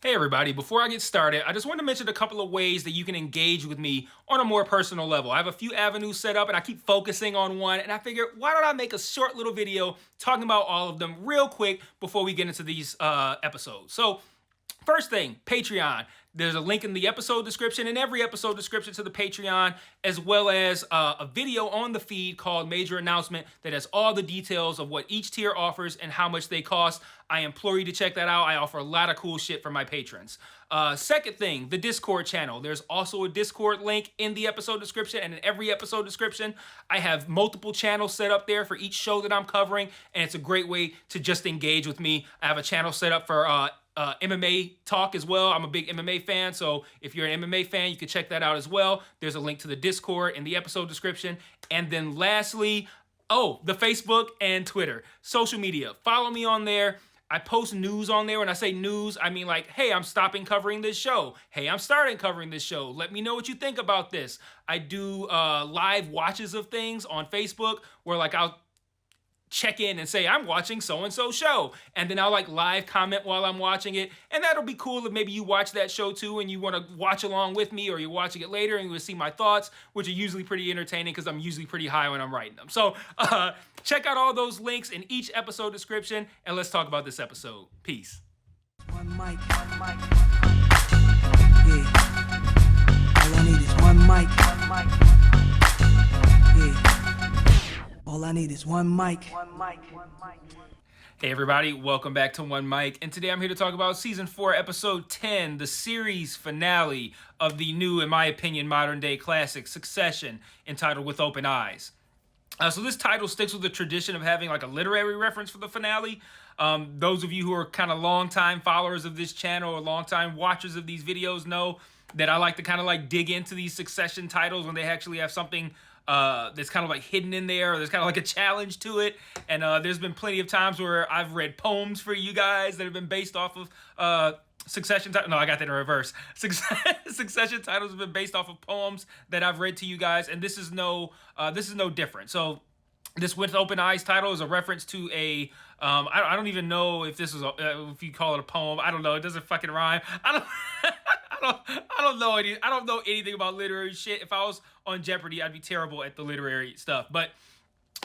Hey everybody, before I get started, I just want to mention a couple of ways that you can engage with me on a more personal level. I have a few avenues set up and I keep focusing on one, and I figured why don't I make a short little video talking about all of them real quick before we get into these episodes. So first thing, Patreon. There's a link in the episode description, in every episode description to the Patreon, as well as a video on the feed called Major Announcement that has all the details of what each tier offers and how much they cost. I implore you to check that out. I offer a lot of cool shit for my patrons. Second thing, the Discord channel. There's also a Discord link in the episode description and in every episode description. I have multiple channels set up there for each show that I'm covering, and it's a great way to just engage with me. I have a channel set up for MMA talk as well. I'm a big MMA fan, so if you're an MMA fan, you can check that out as well. There's a link to the Discord in the episode description. And then lastly, the Facebook and Twitter. Social media. Follow me on there. I post news on there. When I say news, I mean like, hey, I'm stopping covering this show. Hey, I'm starting covering this show. Let me know what you think about this. I do live watches of things on Facebook where like I'll check in and say I'm watching so-and-so show, and then I'll like live comment while I'm watching it, and that'll be cool if maybe you watch that show too and you want to watch along with me, or you're watching it later and you will see my thoughts, which are usually pretty entertaining because I'm usually pretty high when I'm writing them. So check out all those links in each episode description, and let's talk about this episode. Peace. One mic, one mic. Yeah. All I need is one mic. One mic. Yeah. All I need is one mic. One mic. One mic. Hey everybody, welcome back to One Mic, and today I'm here to talk about Season 4, Episode 10, the series finale of the new, in my opinion, modern-day classic, Succession, entitled With Open Eyes. So this title sticks with the tradition of having like a literary reference for the finale. Those of you who are kind of long-time followers of this channel or long-time watchers of these videos know that I like to kind of like dig into these Succession titles when they actually have something that's kind of like hidden in there, or there's kind of like a challenge to it. And there's been plenty of times where I've read poems for you guys that have been based off of Succession titles. No, I got that in reverse. Succession titles have been based off of poems that I've read to you guys, and this is no different. So this With Open Eyes title is a reference to a I don't even know if this is if you call it a poem. I don't know. It doesn't fucking rhyme. I don't know anything about literary shit. If I was on Jeopardy, I'd be terrible at the literary stuff. But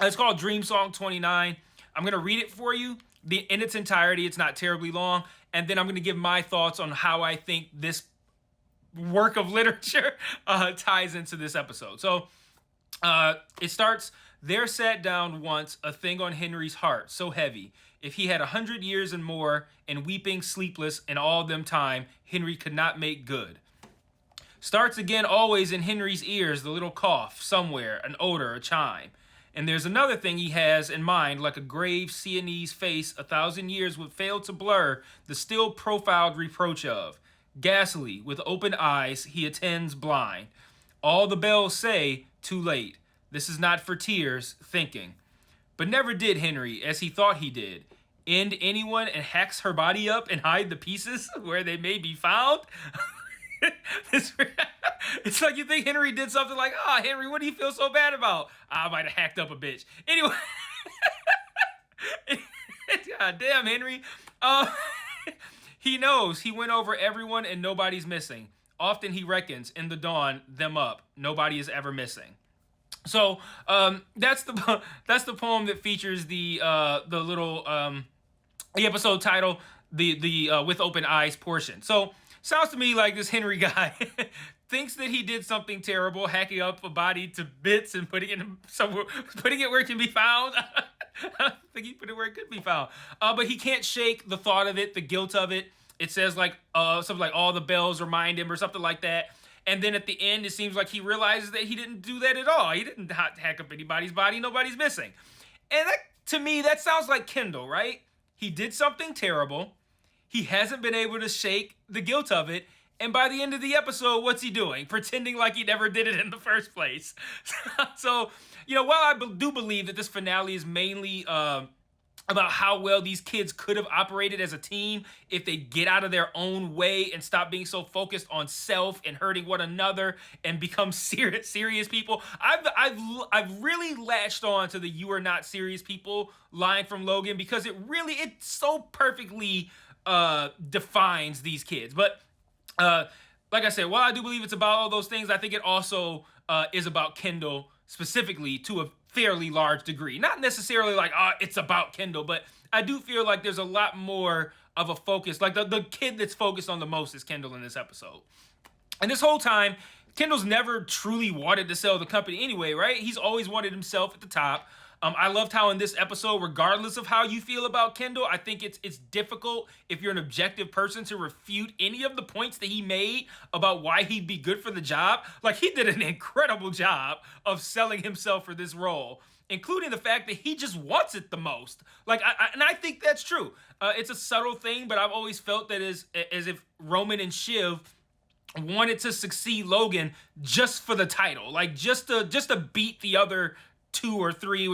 it's called Dream Song 29. I'm gonna read it for you in its entirety. It's not terribly long, and then I'm gonna give my thoughts on how I think this work of literature ties into this episode. So it starts. There sat down once a thing on Henry's heart so heavy. If he had 100 years and more, and weeping sleepless in all them time, Henry could not make good. Starts again always in Henry's ears, the little cough, somewhere, an odor, a chime. And there's another thing he has in mind, like a grave Sienese face 1,000 years would fail to blur the still profiled reproach of. Ghastly, with open eyes, he attends blind. All the bells say, too late. This is not for tears, thinking. But never did Henry, as he thought he did, end anyone and hacks her body up and hide the pieces where they may be found. It's like you think Henry did something like, Henry, what do you feel so bad about? I might have hacked up a bitch. Anyway. God damn, Henry. He knows he went over everyone and nobody's missing. Often he reckons in the dawn them up. Nobody is ever missing. So that's the poem that features the little the episode title, the With Open Eyes portion. So sounds to me like this Henry guy thinks that he did something terrible, hacking up a body to bits and putting it where it can be found. I don't think he put it where it could be found. But he can't shake the thought of it, the guilt of it. It says like something like all the bells remind him or something like that. And then at the end, it seems like he realizes that he didn't do that at all. He didn't hack up anybody's body. Nobody's missing. And that, to me, that sounds like Kendall, right? He did something terrible. He hasn't been able to shake the guilt of it. And by the end of the episode, what's he doing? Pretending like he never did it in the first place. So, while I do believe that this finale is mainly about how well these kids could have operated as a team if they get out of their own way and stop being so focused on self and hurting one another and become serious people. I've really latched on to the "you are not serious people" line from Logan because it so perfectly defines these kids. But like I said, while I do believe it's about all those things, I think it also is about Kendall specifically to a fairly large degree. Not necessarily like, it's about Kendall, but I do feel like there's a lot more of a focus. Like the kid that's focused on the most is Kendall in this episode. And this whole time, Kendall's never truly wanted to sell the company anyway, right? He's always wanted himself at the top. I loved how in this episode, regardless of how you feel about Kendall, I think it's difficult if you're an objective person to refute any of the points that he made about why he'd be good for the job. Like, he did an incredible job of selling himself for this role, including the fact that he just wants it the most. Like, I think that's true. It's a subtle thing, but I've always felt that as if Roman and Shiv wanted to succeed Logan just for the title, like just to beat the other 2 or 3,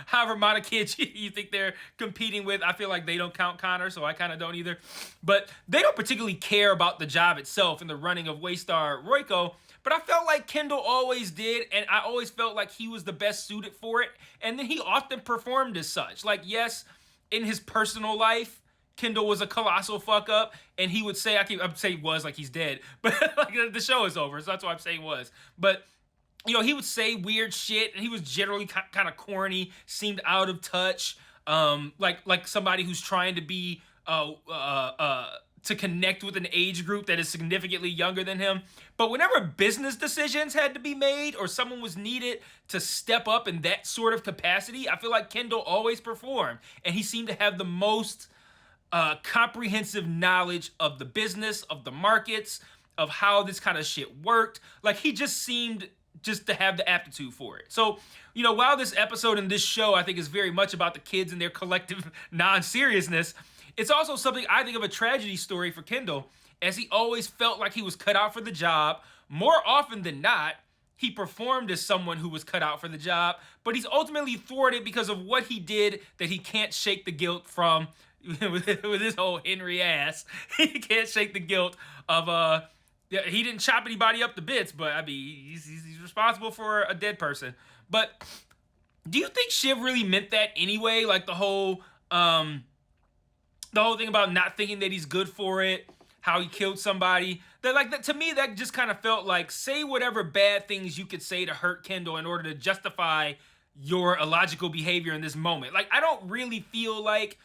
however amount of kids you think they're competing with. I feel like they don't count Connor, so I kind of don't either. But they don't particularly care about the job itself and the running of Waystar Royco. But I felt like Kendall always did, and I always felt like he was the best suited for it. And then he often performed as such. Like, yes, in his personal life, Kendall was a colossal fuck up, and he would say, I'm saying was like he's dead, but like the show is over, so that's why I'm saying was. But he would say weird shit, and he was generally kind of corny, seemed out of touch, like somebody who's trying to be to connect with an age group that is significantly younger than him. But whenever business decisions had to be made or someone was needed to step up in that sort of capacity, I feel like Kendall always performed, and he seemed to have the most comprehensive knowledge of the business, of the markets, of how this kind of shit worked. Like, he just seemed just to have the aptitude for it. So, while this episode and this show, I think, is very much about the kids and their collective non-seriousness, it's also something I think of a tragedy story for Kendall, as he always felt like he was cut out for the job. More often than not, he performed as someone who was cut out for the job, but he's ultimately thwarted because of what he did that he can't shake the guilt from with his whole Henry ass. He can't shake the guilt of he didn't chop anybody up to bits, but I mean, he's responsible for a dead person. But do you think Shiv really meant that anyway? Like the whole thing about not thinking that he's good for it, how he killed somebody. That to me, that just kind of felt like, say whatever bad things you could say to hurt Kendall in order to justify your illogical behavior in this moment. Like, I don't really feel like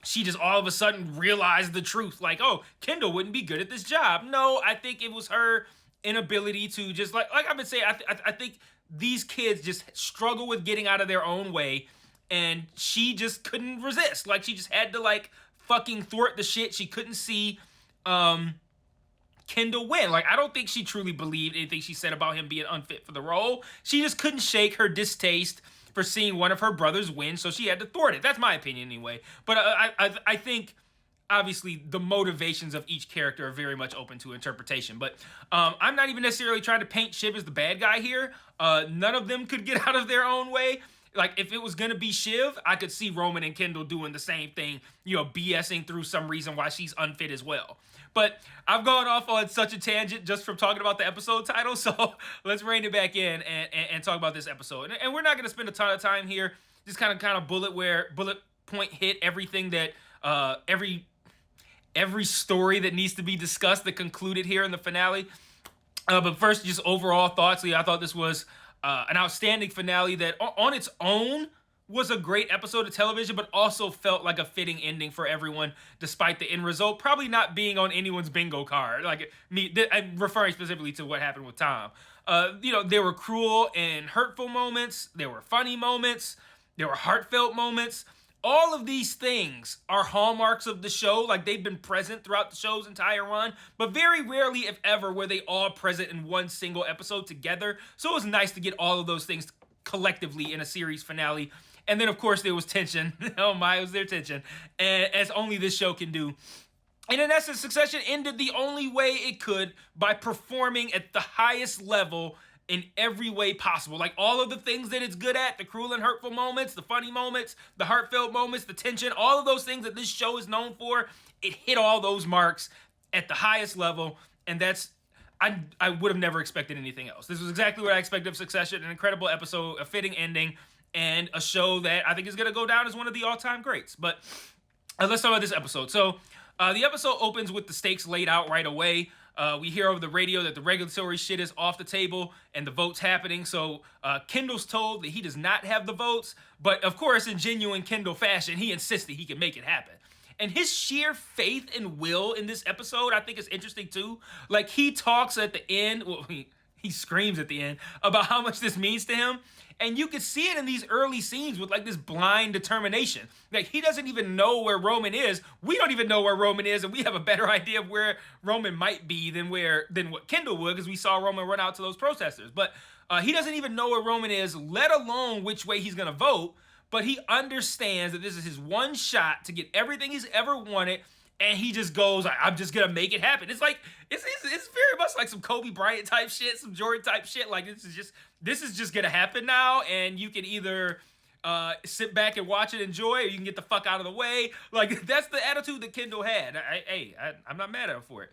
she just all of a sudden realized the truth. Like, oh, Kendall wouldn't be good at this job. No, I think it was her inability to just, like I've been saying, I think these kids just struggle with getting out of their own way, and she just couldn't resist. Like, she just had to, like, fucking thwart the shit. She couldn't see Kendall win. Like, I don't think she truly believed anything she said about him being unfit for the role. She just couldn't shake her distaste for seeing one of her brothers win, so she had to thwart it. That's my opinion anyway. But I think, obviously, the motivations of each character are very much open to interpretation. But I'm not even necessarily trying to paint Shiv as the bad guy here. None of them could get out of their own way. Like, if it was gonna be Shiv, I could see Roman and Kendall doing the same thing, BSing through some reason why she's unfit as well. But I've gone off on such a tangent just from talking about the episode title, so let's rein it back in and talk about this episode. And we're not gonna spend a ton of time here, just kind of bullet point hit everything that every story that needs to be discussed that concluded here in the finale. But first, just overall thoughts. I thought this was an outstanding finale that on its own was a great episode of television, but also felt like a fitting ending for everyone, despite the end result probably not being on anyone's bingo card. Like I'm referring specifically to what happened with Tom. There were cruel and hurtful moments. There were funny moments. There were heartfelt moments. All of these things are hallmarks of the show. Like, they've been present throughout the show's entire run, but very rarely, if ever, were they all present in one single episode together. So it was nice to get all of those things collectively in a series finale. And then, of course, there was tension. Oh my, was there tension, as only this show can do. And in essence, Succession ended the only way it could, by performing at the highest level in every way possible. Like, all of the things that it's good at, the cruel and hurtful moments, the funny moments, the heartfelt moments, the tension, all of those things that this show is known for, it hit all those marks at the highest level. And I would have never expected anything else. This was exactly what I expected of Succession, an incredible episode, a fitting ending, and a show that I think is going to go down as one of the all-time greats. But let's talk about this episode. So the episode opens with the stakes laid out right away. We hear over the radio that the regulatory shit is off the table and the vote's happening. So Kendall's told that he does not have the votes, but of course, in genuine Kendall fashion, he insists that he can make it happen. And his sheer faith and will in this episode, I think, is interesting too. Like, he talks at the end, well, he screams at the end about how much this means to him. And you can see it in these early scenes with like this blind determination. Like, he doesn't even know where Roman is. We don't even know where Roman is, and we have a better idea of where Roman might be than what Kendall would, because we saw Roman run out to those protesters. But he doesn't even know where Roman is, let alone which way he's gonna vote. But he understands that this is his one shot to get everything he's ever wanted, and he just goes, I'm just gonna make it happen. It's like it's very much like some Kobe Bryant type shit, some Jordan type shit. Like, this is just gonna happen now, and you can either sit back and watch it, enjoy, or you can get the fuck out of the way. Like, that's the attitude that Kendall had. I'm not mad at him for it.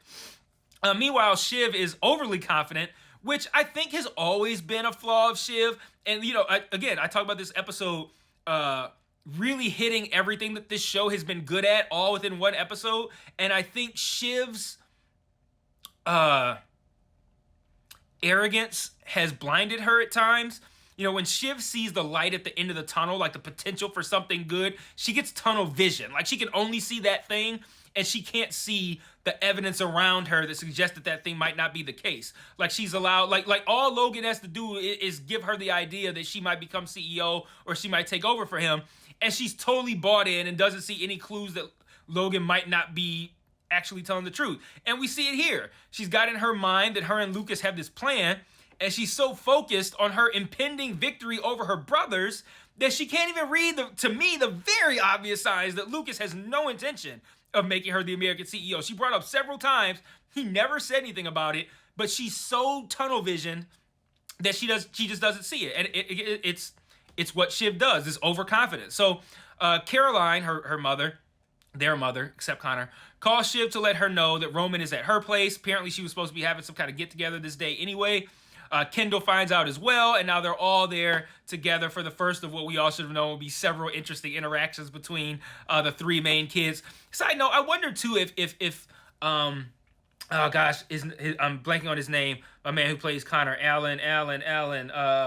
Meanwhile, Shiv is overly confident, which I think has always been a flaw of Shiv. And I talk about this episode really hitting everything that this show has been good at all within one episode. And I think Shiv's arrogance has blinded her at times. When Shiv sees the light at the end of the tunnel, like the potential for something good, she gets tunnel vision. Like, she can only see that thing, and she can't see the evidence around her that suggests that thing might not be the case. Like, she's allowed, like all Logan has to do is give her the idea that she might become CEO or she might take over for him, and she's totally bought in and doesn't see any clues that Logan might not be actually telling the truth. And we see it here. She's got in her mind that her and Lucas have this plan, and she's so focused on her impending victory over her brothers that she can't even read, to me, the very obvious signs that Lucas has no intention of making her the American CEO. She brought up several times. He never said anything about it, but she's so tunnel visioned that she just doesn't see it. And it's what Shiv does, this overconfidence. So Caroline, her mother, their mother, except Connor, calls Shiv to let her know that Roman is at her place. Apparently, she was supposed to be having some kind of get-together this day anyway. Kendall finds out as well, and now they're all there together for the first of what we all should have known would be several interesting interactions between the three main kids. Side note, I wonder too if oh gosh, I'm blanking on his name. My man who plays Connor, Alan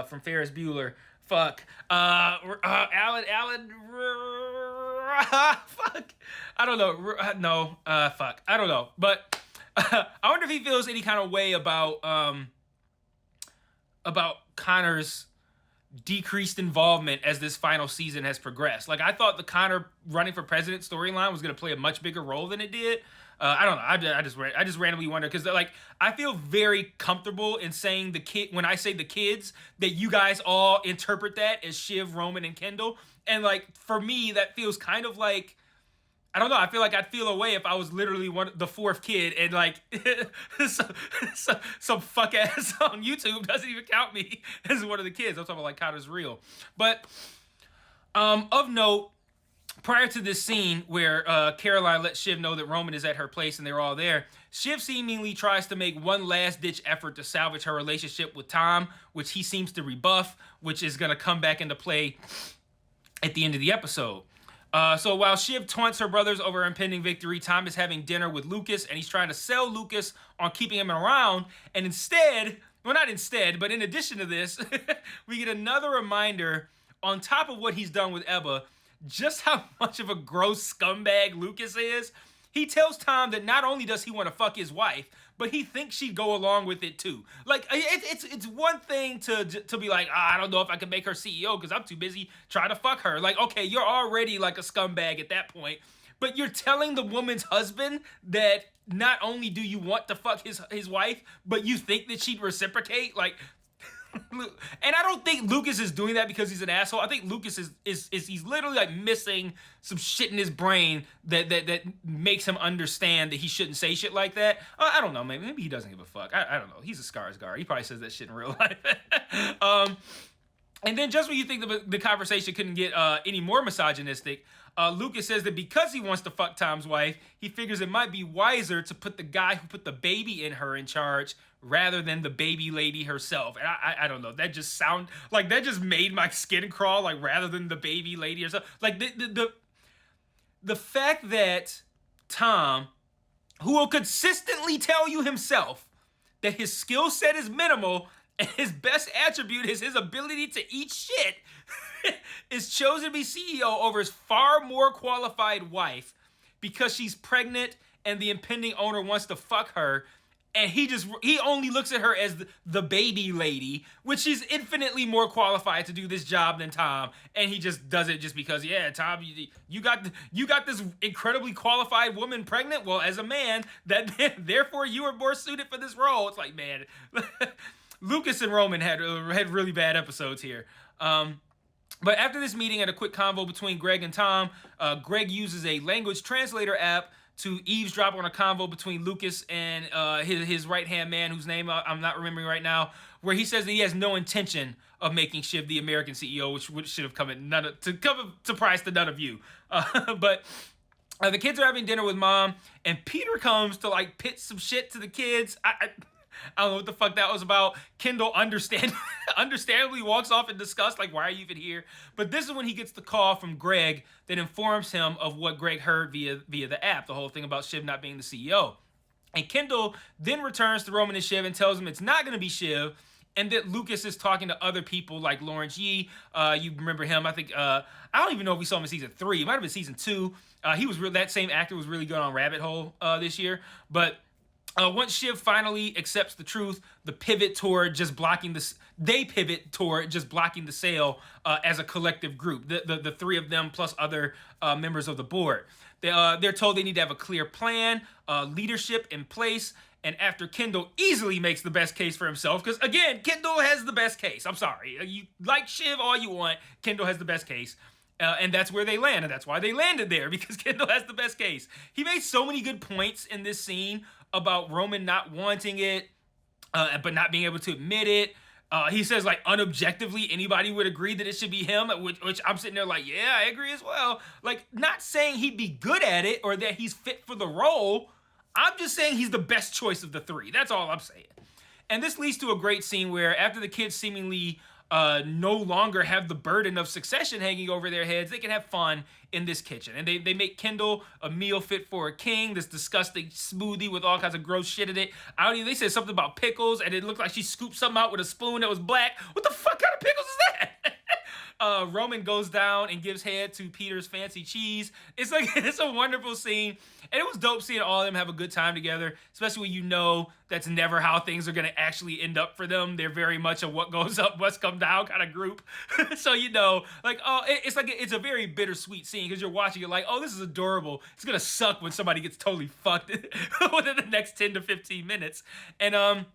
from Ferris Bueller. Fuck, Alan. Fuck, I don't know. No, fuck, I don't know. But I wonder if he feels any kind of way about Connor's decreased involvement as this final season has progressed. Like, I thought the Connor running for president storyline was going to play a much bigger role than it did. I don't know. I just randomly wonder, because like, I feel very comfortable in saying when I say the kids, that you guys all interpret that as Shiv, Roman, and Kendall. And like, for me, that feels kind of like, I don't know. I feel like I'd feel away if I was literally the fourth kid, and like some fuck ass on YouTube doesn't even count me as one of the kids. I'm talking about like Connor's real. But of note, prior to this scene where Caroline lets Shiv know that Roman is at her place and they're all there, Shiv seemingly tries to make one last ditch effort to salvage her relationship with Tom, which he seems to rebuff, which is going to come back into play at the end of the episode. So while Shiv taunts her brothers over her impending victory, Tom is having dinner with Lucas, and he's trying to sell Lucas on keeping him around. And instead, well, not instead, but in addition to this, we get another reminder, on top of what he's done with Ebba, just how much of a gross scumbag Lucas is. He tells Tom that not only does he want to fuck his wife, but he thinks she'd go along with it too. Like, it's one thing to be like, I don't know if I can make her CEO because I'm too busy trying to fuck her. Like, okay, you're already like a scumbag at that point. But you're telling the woman's husband that not only do you want to fuck his wife, but you think that she'd reciprocate? Like, and I don't think Lucas is doing that because he's an asshole. I think Lucas is he's literally like missing some shit in his brain that makes him understand that he shouldn't say shit like that. I don't know, maybe he doesn't give a fuck. I don't know. He's a Skarsgård. He probably says that shit in real life. And then just when you think the conversation couldn't get any more misogynistic, Lucas says that because he wants to fuck Tom's wife, he figures it might be wiser to put the guy who put the baby in her in charge rather than the baby lady herself. And I don't know, that just that just made my skin crawl, like, rather than the baby lady herself. Like, the fact that Tom, who will consistently tell you himself that his skill set is minimal and his best attribute is his ability to eat shit, is chosen to be CEO over his far more qualified wife because she's pregnant and the impending owner wants to fuck her. And he only looks at her as the baby lady, which she's infinitely more qualified to do this job than Tom. And he just does it just because, yeah, Tom, you got this incredibly qualified woman pregnant. Well, as a man, therefore you are more suited for this role. It's like, man, Lucas and Roman had really bad episodes here. But after this meeting and a quick convo between Greg and Tom, Greg uses a language translator app to eavesdrop on a convo between Lucas and his right-hand man, whose name I'm not remembering right now, where he says that he has no intention of making Shiv the American CEO, which should have come at surprise to none of you. But the kids are having dinner with Mom, and Peter comes to like pitch some shit to the kids. I don't know what the fuck that was about. Kendall understandably walks off in disgust, like, why are you even here? But this is when he gets the call from Greg that informs him of what Greg heard via the app, the whole thing about Shiv not being the CEO. And Kendall then returns to Roman and Shiv and tells him it's not going to be Shiv, and that Lucas is talking to other people like Lawrence Yee. You remember him, I think, I don't even know if we saw him in season 3. It might have been season 2. That same actor was really good on Rabbit Hole this year. But once Shiv finally accepts the truth, they pivot toward just blocking the sale as a collective group. The three of them plus other members of the board. They're told they need to have a clear plan, leadership in place. And after Kendall easily makes the best case for himself, because again, Kendall has the best case. I'm sorry, you like Shiv all you want, Kendall has the best case. And that's where they land, and that's why they landed there, because Kendall has the best case. He made so many good points in this scene about Roman not wanting it, but not being able to admit it. He says, like, unobjectively, anybody would agree that it should be him, which I'm sitting there like, yeah, I agree as well. Like, not saying he'd be good at it or that he's fit for the role. I'm just saying he's the best choice of the three. That's all I'm saying. And this leads to a great scene where after the kids seemingly no longer have the burden of succession hanging over their heads, they can have fun in this kitchen. And they make Kendall a meal fit for a king, this disgusting smoothie with all kinds of gross shit in it. They said something about pickles, and it looked like she scooped something out with a spoon that was black. What the fuck kind of pickles is that? Roman goes down and gives head to Peter's fancy cheese. It's a wonderful scene. And it was dope seeing all of them have a good time together, especially when you know that's never how things are going to actually end up for them. They're very much a what goes up must come down kind of group. So, you know, like, oh, it's a very bittersweet scene because you're watching it like, oh, this is adorable. It's going to suck when somebody gets totally fucked within the next 10 to 15 minutes. And,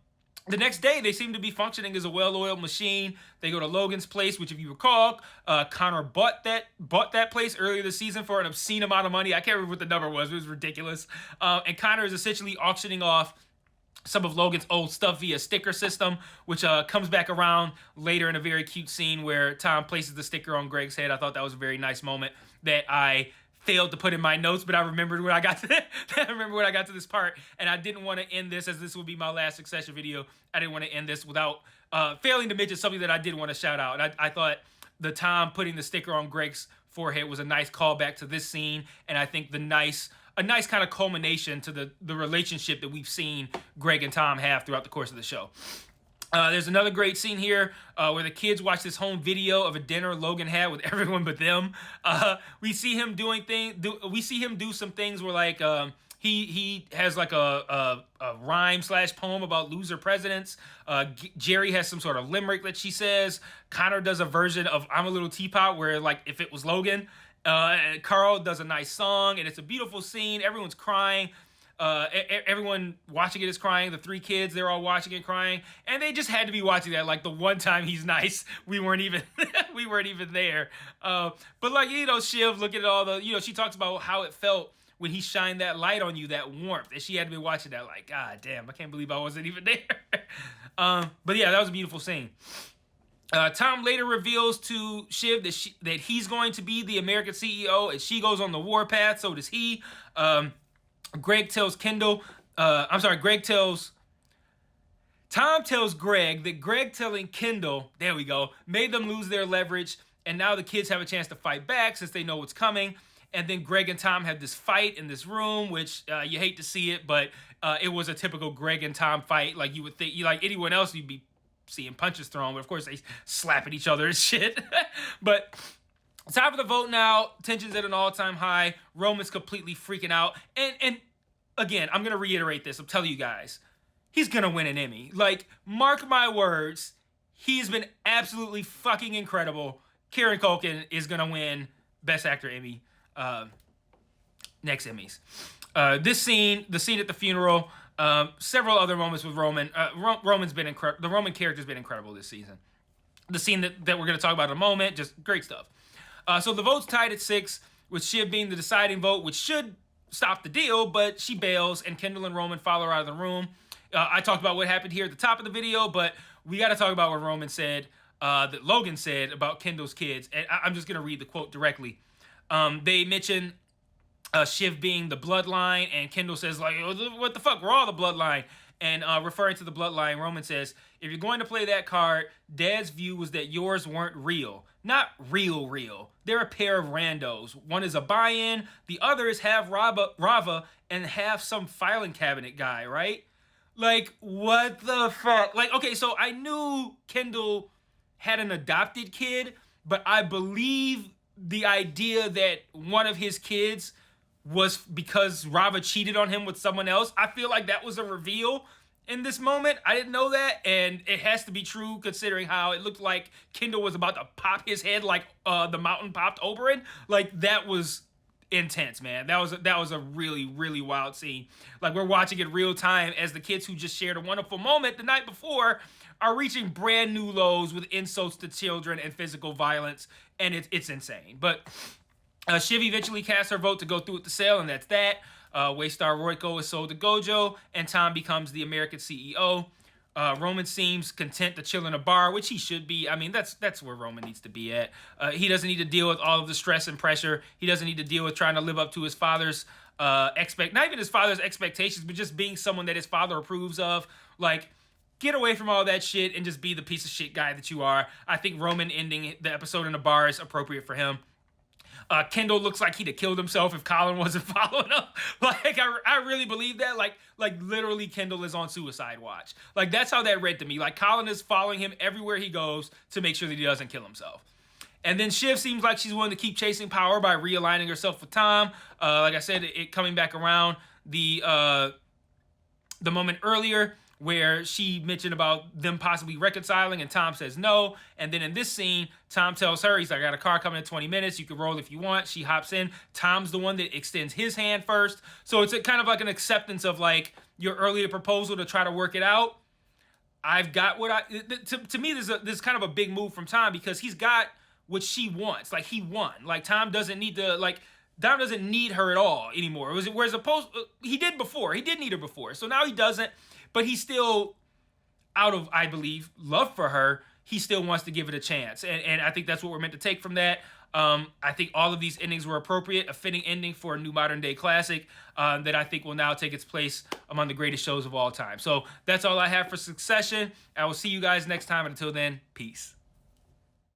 the next day, they seem to be functioning as a well-oiled machine. They go to Logan's place, which, if you recall, Connor bought that place earlier this season for an obscene amount of money. I can't remember what the number was. It was ridiculous. And Connor is essentially auctioning off some of Logan's old stuff via sticker system, which comes back around later in a very cute scene where Tom places the sticker on Greg's head. I thought that was a very nice moment that I failed to put in my notes, but I remembered when I got to this part, and I didn't want to end this, as this will be my last Succession video. I didn't want to end this without failing to mention something that I did want to shout out. And I thought the Tom putting the sticker on Greg's forehead was a nice callback to this scene, and I think a nice kind of culmination to the relationship that we've seen Greg and Tom have throughout the course of the show. There's another great scene here where the kids watch this home video of a dinner Logan had with everyone but them. We see him do some things where, like, he has like a rhyme / poem about loser presidents. Jerry has some sort of limerick that she says. Connor does a version of I'm a Little Teapot where, like, if it was Logan. And Carl does a nice song, and it's a beautiful scene. Everyone's crying. Everyone watching it is crying. The three kids, they're all watching it crying, and they just had to be watching that. Like, the one time he's nice, we weren't even there. But, like, you know, Shiv, look at all the, you know, she talks about how it felt when he shined that light on you, that warmth, and she had to be watching that. Like, God damn, I can't believe I wasn't even there. But yeah, that was a beautiful scene. Tom later reveals to Shiv that he's going to be the American CEO, and she goes on the warpath. So does he. Tom tells Greg that Greg telling Kendall, there we go, made them lose their leverage, and now the kids have a chance to fight back since they know what's coming. And then Greg and Tom had this fight in this room, which you hate to see it, but it was a typical Greg and Tom fight. Like you would think, like anyone else, you'd be seeing punches thrown, but of course they slap at each other and shit. But time for the vote now. Tension's at an all-time high. Roman's completely freaking out. And again, I'm going to reiterate this. I'm telling you guys, he's going to win an Emmy. Like, mark my words, he's been absolutely fucking incredible. Kieran Culkin is going to win Best Actor Emmy. Next Emmys. The scene at the funeral, several other moments with Roman. Roman's been incredible. The Roman character's been incredible this season. The scene that we're going to talk about in a moment, just great stuff. So the vote's tied at 6, with Shiv being the deciding vote, which should stop the deal, but she bails, and Kendall and Roman follow her out of the room. I talked about what happened here at the top of the video, but we got to talk about what Roman said, that Logan said about Kendall's kids, and I'm just going to read the quote directly. They mention Shiv being the bloodline, and Kendall says, like, what the fuck, we're all the bloodline. And referring to the bloodline, Roman says, if you're going to play that card, Dad's view was that yours weren't real. Not real. They're a pair of randos. One is a buy-in, the other is half Rava and half some filing cabinet guy, right? Like, what the fuck? Like, okay, so I knew Kendall had an adopted kid, but I believe the idea that one of his kids was because Rava cheated on him with someone else. I feel like that was a reveal in this moment. I didn't know that, and it has to be true considering how it looked like Kendall was about to pop his head like the mountain popped Oberyn. Like, that was intense, man. That was a really, really wild scene. Like, we're watching it real time as the kids who just shared a wonderful moment the night before are reaching brand new lows with insults to children and physical violence, and it's insane. But Shiv eventually casts her vote to go through with the sale, and that's that. Waystar Royko is sold to Gojo, and Tom becomes the American CEO. Roman seems content to chill in a bar, which he should be. I mean, that's where Roman needs to be at. He doesn't need to deal with all of the stress and pressure. He doesn't need to deal with trying to live up to his father's not even his father's expectations, but just being someone that his father approves of. Like, get away from all that shit and just be the piece of shit guy that you are. I think Roman ending the episode in a bar is appropriate for him. Kendall looks like he'd have killed himself if Colin wasn't following him. Like, I really believe that. Like literally Kendall is on suicide watch. Like, that's how that read to me. Like, Colin is following him everywhere he goes to make sure that he doesn't kill himself. And then Shiv seems like she's willing to keep chasing power by realigning herself with Tom. Like I said, it coming back around the moment earlier where she mentioned about them possibly reconciling, and Tom says no. And then in this scene, Tom tells her, he's like, I got a car coming in 20 minutes. You can roll if you want. She hops in. Tom's the one that extends his hand first. So it's kind of like an acceptance of, like, your earlier proposal to try to work it out. I've got what I... To me, there's kind of a big move from Tom because he's got what she wants. Like, he won. Like, Tom doesn't need to... Like, Tom doesn't need her at all anymore. Whereas he did before. He did need her before. So now he doesn't. But he still, out of, I believe, love for her, he still wants to give it a chance. And I think that's what we're meant to take from that. I think all of these endings were appropriate, a fitting ending for a new modern day classic that I think will now take its place among the greatest shows of all time. So that's all I have for Succession. I will see you guys next time. And until then, peace.